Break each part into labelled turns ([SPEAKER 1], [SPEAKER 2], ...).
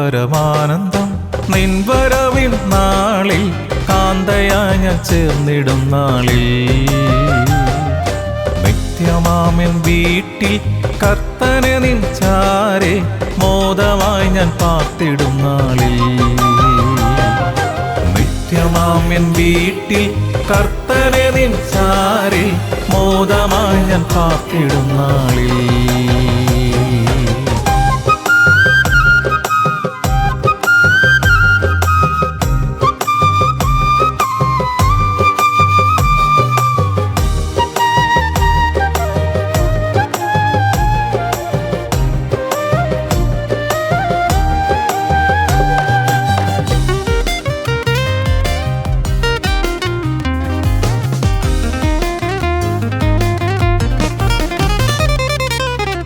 [SPEAKER 1] പരമാനന്ദം നിൻ വരവിൻ നാളിൽ കാന്തയായി ഞാൻ ചേർന്നിടും നാളിൽ നിത്യമാമെൻ വീട്ടിൽ കർത്തനെ നിൻ ചാരെ മോദമായി ഞാൻ പാർത്തിടും നാളിൽ നിത്യമാമെൻ വീട്ടിൽ കർത്തനെ നിൻ ചാരെ മോദമായി ഞാൻ പാർത്തിടും നാളിൽ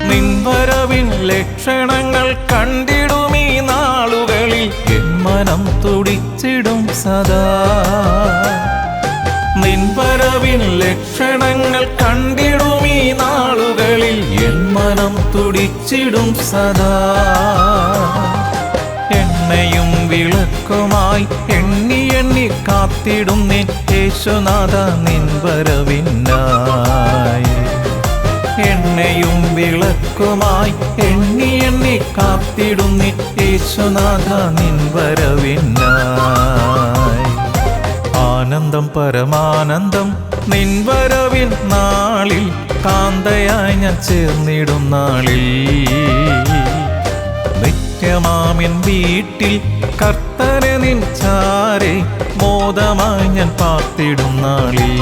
[SPEAKER 1] നിൻവരവിൻ ലക്ഷണങ്ങൾ കണ്ടിടുമീ നാളുകളിൽ എൻ മനം തുടിച്ചിടും സദാ നിൻവരവിൻ ലക്ഷണങ്ങൾ കണ്ടിടുമീ നാളുകളിൽ എൻ മനം തുടിച്ചിടും സദാ എണ്ണയും വിളക്കുമായി എണ്ണി എണ്ണി കാത്തിടും നിൻ യേശുനാഥ നിൻ വരവിനായി എണ്ണയും വിളക്കുമായി എണ്ണി എണ്ണി കാത്തിടും നിൻ യേശുനാഥ നിൻ വരവിനായി ആനന്ദം പരമാനന്ദം നിൻ വരവിൻ നാളിൽ കാന്തയായി ഞാൻ ചേർന്നിടും നാളിൽ നിത്യമാമിൻ വീട്ടിൽ കർത്തനെ നിൻ ചാരെ മോദമായി ഞാൻ പാർത്തിടും നാളിൽ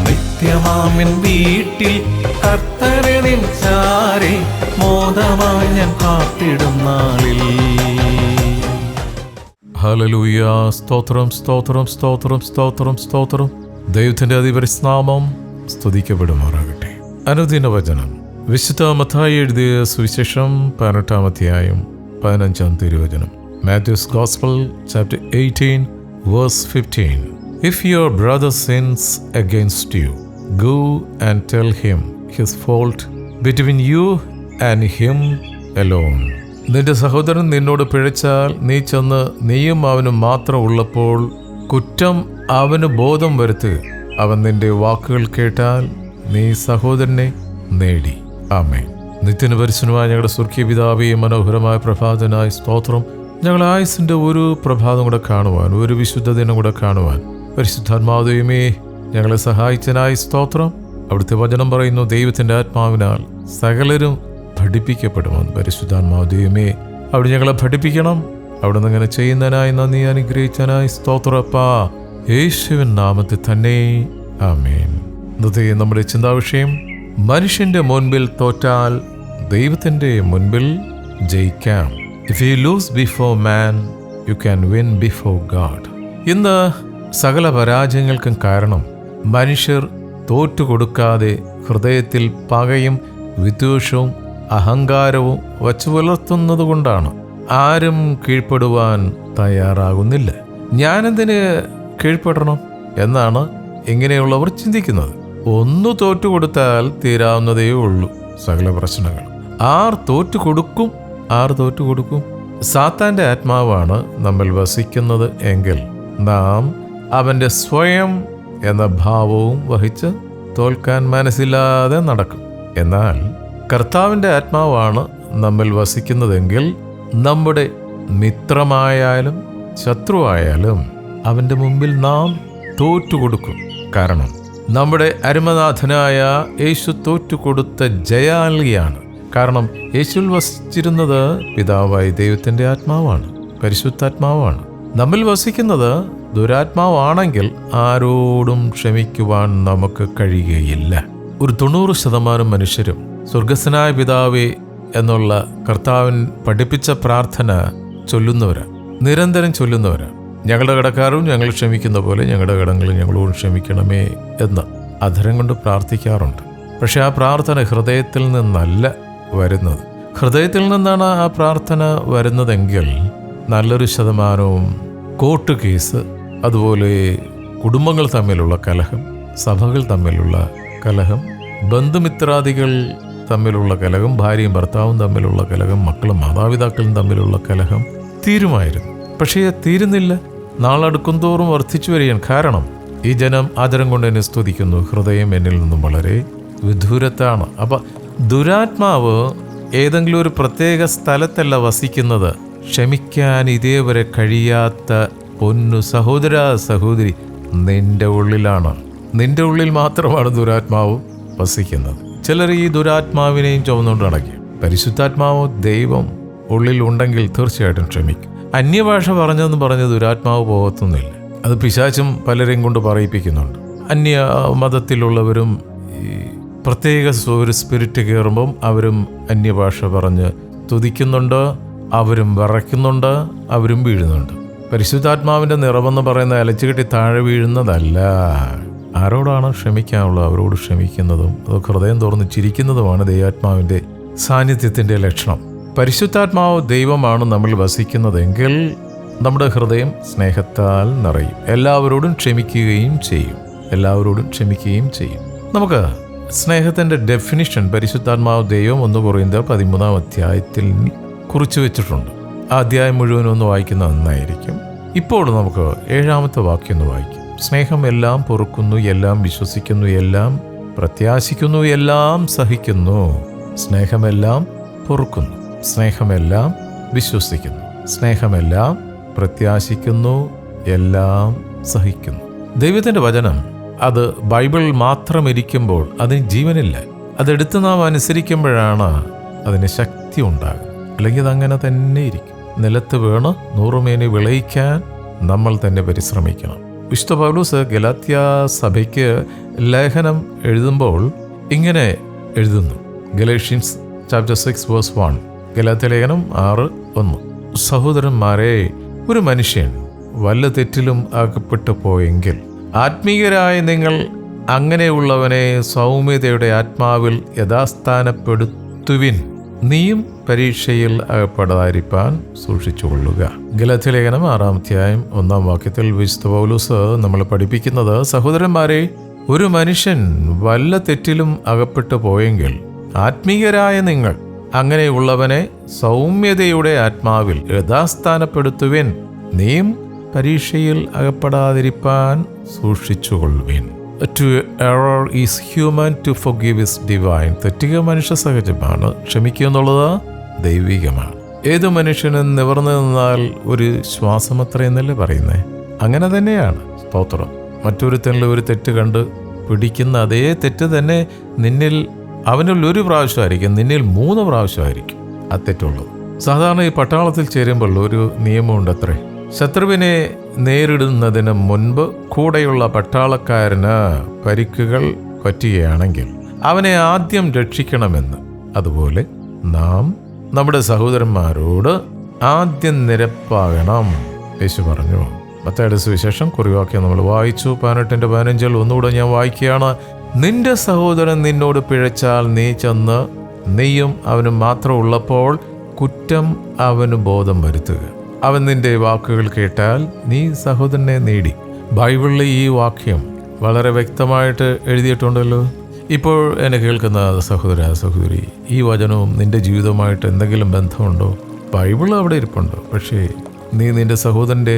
[SPEAKER 1] നിത്യമാമിൻ വീട്ടിൽ കർത്തനെ നിൻ ചാരെ മോദമായി ഞാൻ പാർത്തിടും നാളിൽ ഹല്ലേലൂയ. സ്തോത്രം സ്തോത്രം സ്തോത്രം സ്തോത്രം സ്തോത്രം. ദൈവത്തിന്റെ അതിപരിനാമം സ്തുതിക്കപ്പെടുമാറാകട്ടെ. അനുദിന വചനം വിശുദ്ധ മത്തായി എഴുതിയ സുവിശേഷം 18-ാം അധ്യായം 15-ാം തിരുവചനം. Mathews gospel chapter 18 verse 15. If your brother sins against you, go and tell him his fault between you and him alone. നിന്റെ സഹോദരൻ നിന്നോട് പിഴച്ചാൽ നീ ചെന്ന് നീയും അവനും മാത്രം ഉള്ളപ്പോൾ കുറ്റം അവന് ബോധം വരുത്തുക. അവൻ നിന്റെ വാക്കുകൾ കേട്ടാൽ നീ സഹോദരനെ നേടി. ആമേൻ. നിത്യന് പരിശുദ്ധനായ ഞങ്ങളുടെ സ്വർഗീയ പിതാവേ, മനോഹരമായ പ്രഭാതനായി സ്തോത്രം. ഞങ്ങളുടെ ആയുസിന്റെ ഒരു പ്രഭാതം കൂടെ കാണുവാൻ, ഒരു വിശുദ്ധ ദിനം കൂടെ കാണുവാൻ പരിശുദ്ധാത്മാവേ ഞങ്ങളെ സഹായിച്ചനായി സ്തോത്രം. അവിടുത്തെ വചനം പറയുന്നു, ദൈവത്തിന്റെ ആത്മാവിനാൽ സകലരും പഠിപ്പിക്കപ്പെടുമെന്ന്. പരിശുദ്ധാത്മാവേ അവിടെ ഞങ്ങളെ പഠിപ്പിക്കണം. അവിടെ നിന്ന് അങ്ങനെ ചെയ്യുന്നതിനായി നന്ദി, അനുഗ്രഹിച്ചനായി സ്തോത്രപ്പാ, യേശുവിൻ നാമത്തിൽ തന്നെ ആമേൻ. ഇന്നത്തെ നമ്മുടെ ചിന്താവിഷയം, മനുഷ്യന്റെ മുൻപിൽ തോറ്റാൽ ദൈവത്തിന്റെ മുൻപിൽ ജയിക്കാം. If you lose before man, you can win before God. ഇന്ന് സകല പരാജയങ്ങൾക്കും കാരണം മനുഷ്യർ തോറ്റുകൊടുക്കാതെ ഹൃദയത്തിൽ പകയും വിദ്വേഷവും അഹങ്കാരവും വച്ചു പുലർത്തുന്നത് കൊണ്ടാണ്. ആരും കീഴ്പ്പെടുവാൻ തയ്യാറാകുന്നില്ല. ഞാനെന്തിന് കീഴ്പ്പെടണം എന്നാണ് ഇങ്ങനെയുള്ളവർ ചിന്തിക്കുന്നത്. ഒന്ന് തോറ്റുകൊടുത്താൽ തീരാവുന്നതേ ഉള്ളൂ സകല പ്രശ്നങ്ങൾ. ആർ തോറ്റുകൊടുക്കും? സാത്താന്റെ ആത്മാവാണ് നമ്മൾ വസിക്കുന്നത് എങ്കിൽ നാം അവന്റെ സ്വയം എന്ന ഭാവവും വഹിച്ച് തോൽക്കാൻ മനസ്സില്ലാതെ നടക്കും. എന്നാൽ കർത്താവിന്റെ ആത്മാവാണ് നമ്മൾ വസിക്കുന്നതെങ്കിൽ നമ്മുടെ മിത്രമായാലും ശത്രുവായാലും അവന്റെ മുമ്പിൽ നാം തോറ്റുകൊടുക്കും. കാരണം നമ്മുടെ അരുമനാഥനായ യേശു തോറ്റുകൊടുത്ത ജയാളിയാണ്. കാരണം യേശുവിൽ വസിച്ചിരുന്നത് പിതാവായ ദൈവത്തിന്റെ ആത്മാവാണ്, പരിശുദ്ധാത്മാവാണ്. നമ്മിൽ വസിക്കുന്നത് ദുരാത്മാവാണെങ്കിൽ ആരോടും ക്ഷമിക്കുവാൻ നമുക്ക് കഴിയുകയില്ല. ഒരു 90% മനുഷ്യരും സ്വർഗസ്ഥനായ പിതാവേ എന്നുള്ള കർത്താവിൻ പഠിപ്പിച്ച പ്രാർത്ഥന ചൊല്ലുന്നവരാണ്, നിരന്തരം ചൊല്ലുന്നവരാണ്. ഞങ്ങളുടെ കടക്കാരും ഞങ്ങൾ ക്ഷമിക്കുന്ന പോലെ ഞങ്ങളുടെ കടങ്ങൾ ഞങ്ങളോട് ക്ഷമിക്കണമേ എന്ന് അധരം കൊണ്ട് പ്രാർത്ഥിക്കാറുണ്ട്. പക്ഷെ ആ പ്രാർത്ഥന ഹൃദയത്തിൽ നിന്നല്ല വരുന്നത്. ഹൃദയത്തിൽ നിന്നാണ് ആ പ്രാർത്ഥന വരുന്നതെങ്കിൽ നല്ലൊരു ശതമാനവും കോർട്ട് കേസ്, അതുപോലെ കുടുംബങ്ങൾ തമ്മിലുള്ള കലഹം, സഭകൾ തമ്മിലുള്ള കലഹം, ബന്ധുമിത്രാദികൾ തമ്മിലുള്ള കലഹം, ഭാര്യയും ഭർത്താവും തമ്മിലുള്ള കലഹം, മക്കളും മാതാപിതാക്കളും തമ്മിലുള്ള കലഹം തീരുമായിരുന്നു. പക്ഷേ തീരുന്നില്ല. നാളടുക്കും തോറും വർദ്ധിച്ചു വരികയാണ്. കാരണം ഈ ജനം ആദരം കൊണ്ട് എന്നെ സ്തുതിക്കുന്നു, ഹൃദയം എന്നിൽ നിന്നും വളരെ വിദൂരത്താണ്. അപ്പം ദുരാത്മാവ് ഏതെങ്കിലും ഒരു പ്രത്യേക സ്ഥലത്തല്ല വസിക്കുന്നത്. ക്ഷമിക്കാൻ ഇതേവരെ കഴിയാത്ത പൊന്നു സഹോദര സഹോദരി നിന്റെ ഉള്ളിലാണ്. നിന്റെ ഉള്ളിൽ മാത്രമാണ് ദുരാത്മാവ് വസിക്കുന്നത്. ചിലർ ഈ ദുരാത്മാവിനെയും ചുമന്നുകൊണ്ട് നടക്കും. പരിശുദ്ധാത്മാവ് ദൈവം ഉള്ളിൽ ഉണ്ടെങ്കിൽ തീർച്ചയായിട്ടും ക്ഷമിക്കും. അന്യഭാഷ പറഞ്ഞെന്ന് പറഞ്ഞ് ദുരാത്മാവ് പോകത്തൊന്നുമില്ല. അത് പിശാചും പലരെയും കൊണ്ട് പറയിപ്പിക്കുന്നുണ്ട്. അന്യ മതത്തിലുള്ളവരും ഈ പ്രത്യേക ഒരു സ്പിരിറ്റ് കയറുമ്പം അവരും അന്യഭാഷ പറഞ്ഞ് തുതിക്കുന്നുണ്ട്, അവരും വിറയ്ക്കുന്നുണ്ട്, അവരും വീഴുന്നുണ്ട്. പരിശുദ്ധാത്മാവിൻ്റെ നിറമെന്ന് പറയുന്ന അലച്ചുകെട്ടി താഴെ വീഴുന്നതല്ല. ആരോടാണ് ക്ഷമിക്കാനുള്ളത് അവരോട് ക്ഷമിക്കുന്നതും അത് ഹൃദയം തുറന്ന് ചിരിക്കുന്നതുമാണ് ദൈവാത്മാവിൻ്റെ സാന്നിധ്യത്തിൻ്റെ ലക്ഷണം. പരിശുദ്ധാത്മാവ് ദൈവമാണ് നമ്മൾ വസിക്കുന്നതെങ്കിൽ നമ്മുടെ ഹൃദയം സ്നേഹത്താൽ നിറയും. എല്ലാവരോടും ക്ഷമിക്കുകയും ചെയ്യും. നമുക്ക് സ്നേഹത്തിൻ്റെ ഡെഫിനിഷൻ പരിശുദ്ധാത്മാവ് ദൈവം 1 കൊരിന്ത്യർ 13 അധ്യായത്തിൽ കുറിച്ച് വെച്ചിട്ടുണ്ട്. ആ അധ്യായം മുഴുവനും ഒന്ന് വായിക്കുന്നത് നന്നായിരിക്കും. ഇപ്പോൾ നമുക്ക് 7ാമത്തെ വാക്യം ഒന്ന് വായിക്കും. സ്നേഹം എല്ലാം പൊറുക്കുന്നു, എല്ലാം വിശ്വസിക്കുന്നു, എല്ലാം പ്രത്യാശിക്കുന്നു, എല്ലാം സഹിക്കുന്നു. സ്നേഹമെല്ലാം പൊറുക്കുന്നു, സ്നേഹമെല്ലാം വിശ്വസിക്കുന്നു, സ്നേഹമെല്ലാം പ്രത്യാശിക്കുന്നു, എല്ലാം സഹിക്കുന്നു. ദൈവത്തിൻ്റെ വചനം അത് ബൈബിൾ മാത്രം ഇരിക്കുമ്പോൾ അതിന് ജീവനില്ല. അതെടുത്ത് നാം അനുസരിക്കുമ്പോഴാണ് അതിന് ശക്തി ഉണ്ടാകുന്നത്. അല്ലെങ്കിൽ അതങ്ങനെ തന്നെ ഇരിക്കും. നിലത്ത് വീണ് 100 മേനി വിളയിക്കാൻ നമ്മൾ തന്നെ പരിശ്രമിക്കണം. വിശുദ്ധ പൗലോസ് ഗലാത്യ സഭയ്ക്ക് ലേഖനം എഴുതുമ്പോൾ ഇങ്ങനെ എഴുതുന്നു. Galatians chapter 6 verse 1. ഗലാത്യ ലേഖനം 6:1. സഹോദരന്മാരെ, ഒരു മനുഷ്യൻ വല്ല തെറ്റിലും അകപ്പെട്ടു പോയെങ്കിൽ ആത്മീയരായ നിങ്ങൾ അങ്ങനെയുള്ളവനെ സൗമ്യതയുടെ ആത്മാവിൽ യഥാസ്ഥാനപ്പെടുത്തുവിൻ. നീയും പരീക്ഷയിൽ അകപ്പെടാതിരിപ്പാൻ സൂക്ഷിച്ചുകൊള്ളുക. ഗലാത്യ ലേഖനം 6-ാം അധ്യായം 1-ാം വാക്യത്തിൽ വിശുദ്ധ പൗലോസ് നമ്മളെ പഠിപ്പിക്കുന്നത്, സഹോദരന്മാരെ, ഒരു മനുഷ്യൻ വല്ല തെറ്റിലും അകപ്പെട്ടു പോയെങ്കിൽ ആത്മീയരായ നിങ്ങൾ അങ്ങനെയുള്ളവനെ സൗമ്യതയുടെ ആത്മാവിൽ യഥാസ്ഥാനപ്പെടുത്തുവിൻ. നീയും പരീക്ഷയിൽ അകപ്പെടാതിരിപ്പാൻ സൂക്ഷിച്ചുകൊള്ളുവിൻ. To error is human, to forgive is divine. തെറ്റുക മനുഷ്യ സഹജമാണ്, ക്ഷമിക്കുക എന്നുള്ളത് ദൈവികമാണ്. ഏതു മനുഷ്യനും നിവർന്നു നിന്നാൽ ഒരു ശ്വാസമത്രയെന്നല്ലേ പറയുന്നേ? അങ്ങനെ തന്നെയാണ്. സ്തോത്രം. മറ്റൊരുത്തനിൽ ഒരു തെറ്റ് കണ്ട് പിടിക്കുന്ന അതേ തെറ്റ് തന്നെ നിന്നിൽ അവനിൽ 1 പ്രാവശ്യമായിരിക്കും, നിന്നിൽ 3 പ്രാവശ്യമായിരിക്കും ആ തെറ്റുള്ളത്. സാധാരണ ഈ പട്ടാളത്തിൽ ചേരുമ്പോൾ ഒരു നിയമമുണ്ട് അത്രേ. ശത്രുവിനെ നേരിടുന്നതിന് മുൻപ് കൂടെയുള്ള പട്ടാളക്കാരന് പരിക്കുകൾ പറ്റുകയാണെങ്കിൽ അവനെ ആദ്യം രക്ഷിക്കണമെന്ന്. അതുപോലെ നാം നമ്മുടെ സഹോദരന്മാരോട് ആദ്യം നിരപ്പാകണം യേശു പറഞ്ഞു. മത്തായിയുടെ സുവിശേഷം കുറിവാക്യം നമ്മൾ വായിച്ചു. 18:15 ഒന്നുകൂടെ ഞാൻ വായിക്കുകയാണ്. നിന്റെ സഹോദരൻ നിന്നോട് പിഴച്ചാൽ നീ ചെന്ന് നീയും അവനും മാത്രം ഉള്ളപ്പോൾ കുറ്റം അവന് ബോധം വരുത്തുക. അവൻ നിന്റെ വാക്കുകൾ കേട്ടാൽ നീ സഹോദരനെ നേടി. ബൈബിളിൽ ഈ വാക്യം വളരെ വ്യക്തമായിട്ട് എഴുതിയിട്ടുണ്ടല്ലോ. ഇപ്പോൾ എന്നെ കേൾക്കുന്ന സഹോദര സഹോദരി, ഈ വചനവും നിന്റെ ജീവിതവുമായിട്ട് എന്തെങ്കിലും ബന്ധമുണ്ടോ? ബൈബിൾ അവിടെ ഇരിപ്പുണ്ട്. പക്ഷേ നീ നിന്റെ സഹോദരൻ്റെ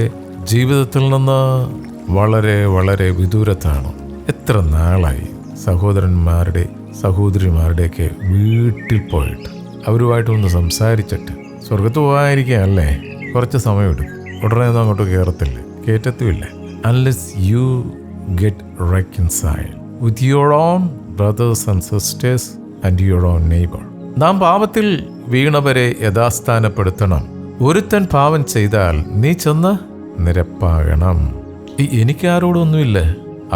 [SPEAKER 1] ജീവിതത്തിൽ നിന്ന് വളരെ വളരെ വിദൂരത്താണ്. എത്ര നാളായി സഹോദരന്മാരുടെ സഹോദരിമാരുടെയൊക്കെ വീട്ടിൽ പോയിട്ട് അവരുമായിട്ടൊന്ന് സംസാരിച്ചിട്ട് സ്വർഗത്ത് പോകാതിരിക്കുകയല്ലേ? കുറച്ച് സമയമെടുക്കും. ഉടനെ ഒന്നും അങ്ങോട്ട് കയറ്റത്തുമില്ല. Unless you get reconciled with your own brothers and sisters and your own neighbour. നാം പാപത്തിൽ വീണവരെ യഥാസ്ഥാനപ്പെടുത്തണം. ഒരുത്തൻ പാപം ചെയ്താൽ നീ ചെന്ന് നിരപ്പാകണം. എനിക്കാരോടൊന്നുമില്ല.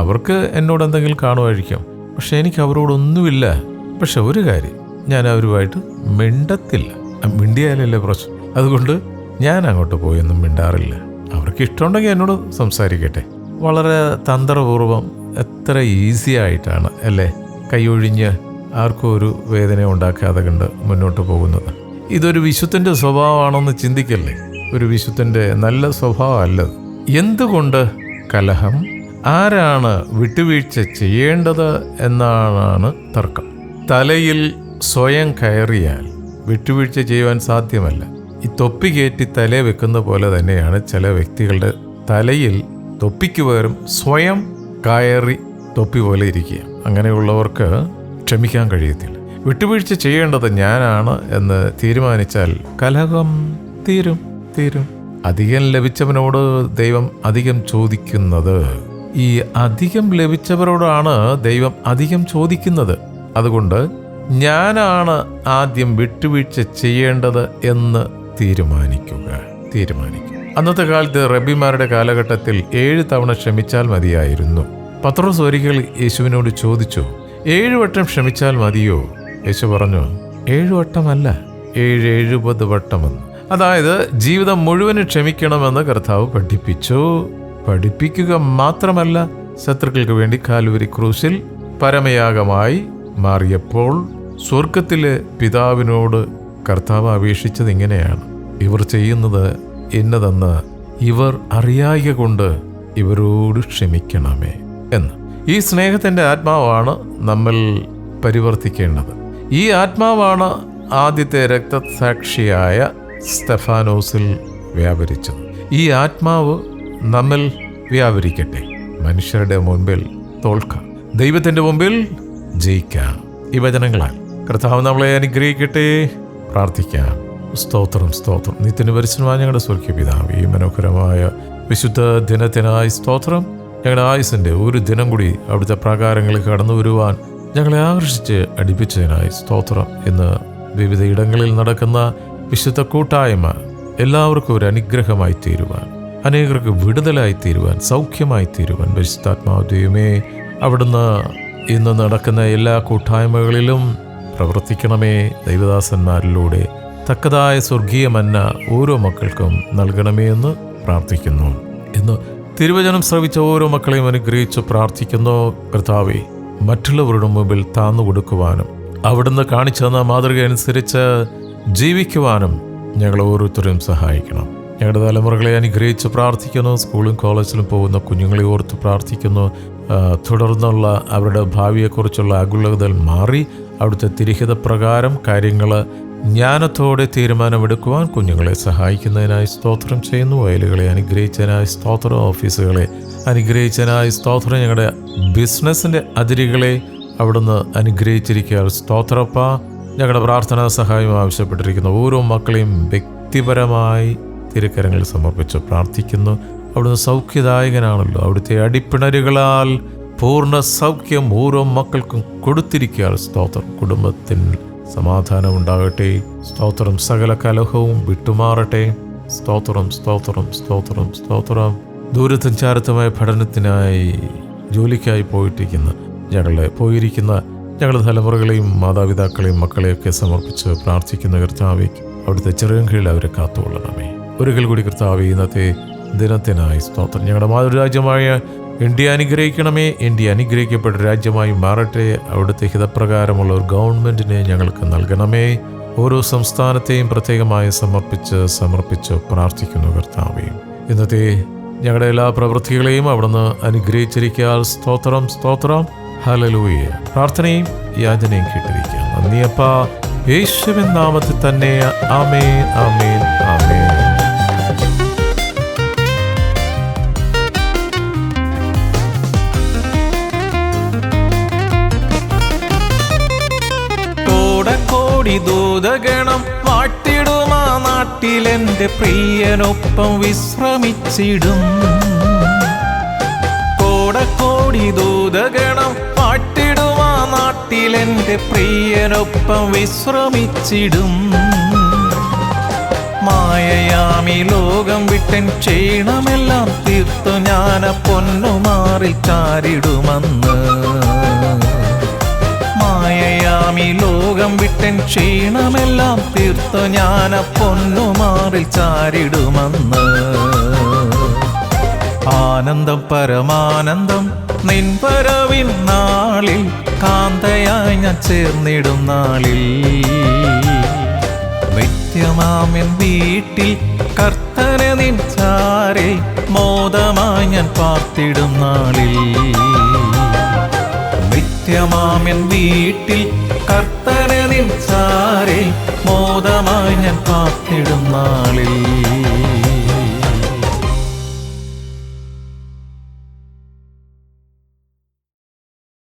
[SPEAKER 1] അവർക്ക് എന്നോട് എന്തെങ്കിലും കാണുമായിരിക്കും, പക്ഷെ എനിക്ക് അവരോടൊന്നുമില്ല. പക്ഷെ ഒരു കാര്യം, ഞാൻ അവരുമായിട്ട് മിണ്ടത്തില്ല. മിണ്ടിയാലല്ലേ പ്രശ്നം. അതുകൊണ്ട് ഞാൻ അങ്ങോട്ട് പോയൊന്നും മിണ്ടാറില്ല. അവർക്ക് ഇഷ്ടമുണ്ടെങ്കിൽ എന്നോട് സംസാരിക്കട്ടെ. വളരെ തന്ത്രപൂർവം, എത്ര ഈസി ആയിട്ടാണ് അല്ലേ കൈയൊഴിഞ്ഞ് ആർക്കും ഒരു വേദന ഉണ്ടാക്കാതെ കണ്ട് മുന്നോട്ട് പോകുന്നത്. ഇതൊരു വിശുദ്ധൻ്റെ സ്വഭാവമാണെന്ന് ചിന്തിക്കല്ലേ. ഒരു വിശുദ്ധൻ്റെ നല്ല സ്വഭാവമല്ലത്. എന്തുകൊണ്ട് കലഹം? ആരാണ് വിട്ടുവീഴ്ച ചെയ്യേണ്ടത് എന്നാണ് തർക്കം. തലയിൽ സ്വയം കയറിയാൽ വിട്ടുവീഴ്ച ചെയ്യുവാൻ സാധ്യമല്ല. ഈ തൊപ്പി കയറ്റി തലേ വെക്കുന്ന പോലെ തന്നെയാണ് ചില വ്യക്തികളുടെ തലയിൽ തൊപ്പിക്ക് പകരം സ്വയം കയറി തൊപ്പി പോലെ ഇരിക്കുക. അങ്ങനെയുള്ളവർക്ക് ക്ഷമിക്കാൻ കഴിയത്തില്ല. വിട്ടുവീഴ്ച ചെയ്യേണ്ടത് ഞാനാണ് എന്ന് തീരുമാനിച്ചാൽ കലഹം തീരും. അധികം ലഭിച്ചവനോട് ദൈവം അധികം ചോദിക്കുന്നത്, ഈ അധികം ലഭിച്ചവരോടാണ് ദൈവം അധികം ചോദിക്കുന്നത്. അതുകൊണ്ട് ഞാനാണ് ആദ്യം വിട്ടുവീഴ്ച ചെയ്യേണ്ടത് എന്ന് തീരുമാനിക്കുക. അന്നത്തെ കാലത്ത് റബ്ബിമാരുടെ കാലഘട്ടത്തിൽ 7 തവണ ക്ഷമിച്ചാൽ മതിയായിരുന്നു. പത്രോസ് ഒരിക്കൽ യേശുവിനോട് ചോദിച്ചു, 7 വട്ടം ക്ഷമിച്ചാൽ മതിയോ? യേശു പറഞ്ഞു, 7 വട്ടമല്ല, 70 വട്ടമെന്ന്. അതായത് ജീവിതം മുഴുവനും ക്ഷമിക്കണമെന്ന് കർത്താവ് പഠിപ്പിക്കുക മാത്രമല്ല, ശത്രുക്കൾക്ക് വേണ്ടി കാൽവരി ക്രൂശിൽ പരമയാഗമായി മാറിയപ്പോൾ സ്വർഗത്തിലെ പിതാവിനോട് കർത്താവ് അപേക്ഷിച്ചത് ഇങ്ങനെയാണ്: ഇവർ ചെയ്യുന്നത് എന്നതെന്ന് ഇവർ അറിയായ്ക കൊണ്ട് ഇവരോട് ക്ഷമിക്കണമേ എന്ന്. ഈ സ്നേഹത്തിൻ്റെ ആത്മാവാണ് നമ്മൾ പരിവർത്തിക്കേണ്ടത്. ഈ ആത്മാവാണ് ആദ്യത്തെ രക്തസാക്ഷിയായ സ്തെഫാനോസിൽ വ്യാപരിച്ചത്. ഈ ആത്മാവ് നമ്മിൽ വ്യാപരിക്കട്ടെ. മനുഷ്യരുടെ മുൻപിൽ തോൽക്കാം, ദൈവത്തിൻ്റെ മുമ്പിൽ ജയിക്കാം. ഈ വചനങ്ങളാൽ കർത്താവ് നമ്മളെ അനുഗ്രഹിക്കട്ടെ. പ്രാർത്ഥിക്കാം. സ്തോത്രം. നിത്യന് പരിശുദ്ധമായ ഞങ്ങളുടെ സ്വർഗീയ പിതാവേ, ഈ മനോഹരമായ വിശുദ്ധ ദിനത്തിനായി സ്തോത്രം. ഞങ്ങളുടെ ആയുസിൻ്റെ ഒരു ദിനം കൂടി അവിടുത്തെ പ്രാകാരങ്ങളിൽ കടന്നു വരുവാൻ ഞങ്ങളെ ആകർഷിച്ച് അടുപ്പിച്ചതിനായി സ്തോത്രം. ഇന്ന് വിവിധ ഇടങ്ങളിൽ നടക്കുന്ന വിശുദ്ധ കൂട്ടായ്മ എല്ലാവർക്കും ഒരു അനുഗ്രഹമായി തീരുവാൻ, അനേകർക്ക് വിടുതലായി തീരുവാൻ, സൗഖ്യമായി തീരുവാൻ പരിശുദ്ധാത്മാവ് ദൈവമേ അവിടുന്ന് ഇന്ന് നടക്കുന്ന എല്ലാ കൂട്ടായ്മകളിലും പ്രവർത്തിക്കണമേ. ദൈവദാസന്മാരിലൂടെ തക്കതായ സ്വർഗീയ മന്ന ഓരോ മക്കൾക്കും നൽകണമേ എന്ന് പ്രാർത്ഥിക്കുന്നു. ഇന്ന് തിരുവചനം ശ്രവിച്ച ഓരോ മക്കളെയും അനുഗ്രഹിച്ച് പ്രാർത്ഥിക്കുന്നു. കർത്താവേ, മറ്റുള്ളവരുടെ മുമ്പിൽ താന്നു കൊടുക്കുവാനും അവിടുന്ന് കാണിച്ചു തന്ന മാതൃക അനുസരിച്ച് ജീവിക്കുവാനും ഞങ്ങൾ ഓരോരുത്തരെയും സഹായിക്കണം. ഞങ്ങളുടെ തലമുറകളെ അനുഗ്രഹിച്ച് പ്രാർത്ഥിക്കുന്നു. സ്കൂളും കോളേജിലും പോകുന്ന കുഞ്ഞുങ്ങളെ ഓർത്ത് പ്രാർത്ഥിക്കുന്നു. തുടർന്നുള്ള അവരുടെ ഭാവിയെക്കുറിച്ചുള്ള ആകുലതകൾ മാറി അവിടുത്തെ തിരിഹിത പ്രകാരം കാര്യങ്ങൾ ജ്ഞാനത്തോടെ തീരുമാനമെടുക്കുവാൻ കുഞ്ഞുങ്ങളെ സഹായിക്കുന്നതിനായി സ്തോത്രം ചെയ്യുന്നു. വയലുകളെ അനുഗ്രഹിച്ചതിനായി സ്തോത്രം. ഓഫീസുകളെ അനുഗ്രഹിച്ചതിനായി സ്തോത്രം. ഞങ്ങളുടെ ബിസിനസ്സിൻ്റെ അതിരുകളെ അവിടുന്ന് അനുഗ്രഹിച്ചിരിക്കുക സ്തോത്രപ്പ. ഞങ്ങളുടെ പ്രാർത്ഥനാ സഹായം ആവശ്യപ്പെട്ടിരിക്കുന്ന ഓരോ മക്കളെയും വ്യക്തിപരമായി തിരുക്കരങ്ങളിൽ സമർപ്പിച്ച് പ്രാർത്ഥിക്കുന്നു. അവിടുന്ന് സൗഖ്യദായകനാണല്ലോ. അവിടുത്തെ അടിപ്പിണരുകളാൽ പൂർണ്ണ സൗഖ്യം ഓരോ മക്കൾക്കും കൊടുത്തിരിക്കുക സ്തോത്രം. കുടുംബത്തിൽ സമാധാനം ഉണ്ടാകട്ടെ സ്തോത്രം. സകല കലഹവും വിട്ടുമാറട്ടെ സ്തോത്രം. ദൂരസഞ്ചാരത്തുമായ പഠനത്തിനായി ജോലിക്കായി പോയിരിക്കുന്ന ഞങ്ങളുടെ തലമുറകളെയും മാതാപിതാക്കളെയും മക്കളെയൊക്കെ സമർപ്പിച്ച് പ്രാർത്ഥിക്കുന്ന കർത്താവേ, അവിടുത്തെ ചെറിയ കീഴിൽ അവരെ കാത്തുകൊള്ളണമേ. ഒരിക്കൽ കൂടി കർത്താവേ, ഇന്നത്തെ ദിനത്തിനായി സ്തോത്രം. ഞങ്ങളുടെ മാതൃരാജ്യമായ ഇന്ത്യ അനുഗ്രഹിക്കണമേ. ഇന്ത്യ അനുഗ്രഹിക്കപ്പെട്ട രാജ്യമായി മാറട്ടെ. അവിടുത്തെ ഹിതപ്രകാരമുള്ള ഒരു ഗവൺമെൻറ്റിനെ ഞങ്ങൾക്ക് നൽകണമേ. ഓരോ സംസ്ഥാനത്തെയും പ്രത്യേകമായി സമർപ്പിച്ച് പ്രാർത്ഥിക്കുന്നു കർത്താവേ. ഇന്നത്തെ ഞങ്ങളുടെ എല്ലാ പ്രവൃത്തികളെയും അവിടുന്ന് അനുഗ്രഹിച്ചിരിക്കുക സ്തോത്രം. ഹല്ലേലൂയ. പ്രാർത്ഥനയും യാചനയും കേട്ടിരിക്കുക. നന്ദിയപ്പ. യേശുവിൻ നാമത്തിൽ തന്നെ. ആമേൻ.
[SPEAKER 2] കോടി ദൂതഗണം വാട്ടിടുമാ നാട്ടിലെന്റെ പ്രിയനൊപ്പം വിശ്രമിച്ചിടും. കോടി ദൂതഗണം വാട്ടിടുമാ നാട്ടിലെന്റെ പ്രിയനൊപ്പം വിശ്രമിച്ചിടും. മായയാമി ലോകം വിട്ടൻ ക്ഷീണമെല്ലാം തീർത്തു ഞാൻ പൊന്നുമാറിൽ ചാരിടുമെന്ന്. മായയാമി ലോകം വിട്ടൻ ക്ഷീണമെല്ലാം തീർത്തു ഞാൻ പൊന്നുമാറിൽ ചാരിടുമെന്ന്. ആനന്ദം പരമാനന്ദം നിൻ വരവിൻ നാളിൽ, കാന്തയായി ഞാൻ ചേർന്നിടും നാളിൽ. നിത്യമാമെൻ വീട്ടിൽ കർത്തനെ നിൻ ചാരെ മോദമായി ഞാൻ പാർത്തിടും നാളിൽ. രഹസ്യമാമെൻ വീട്ടിൽ കർത്തനെ നിൻ ചാരെ മോദമായി ഞാൻ കാത്തിടും നാളിൽ.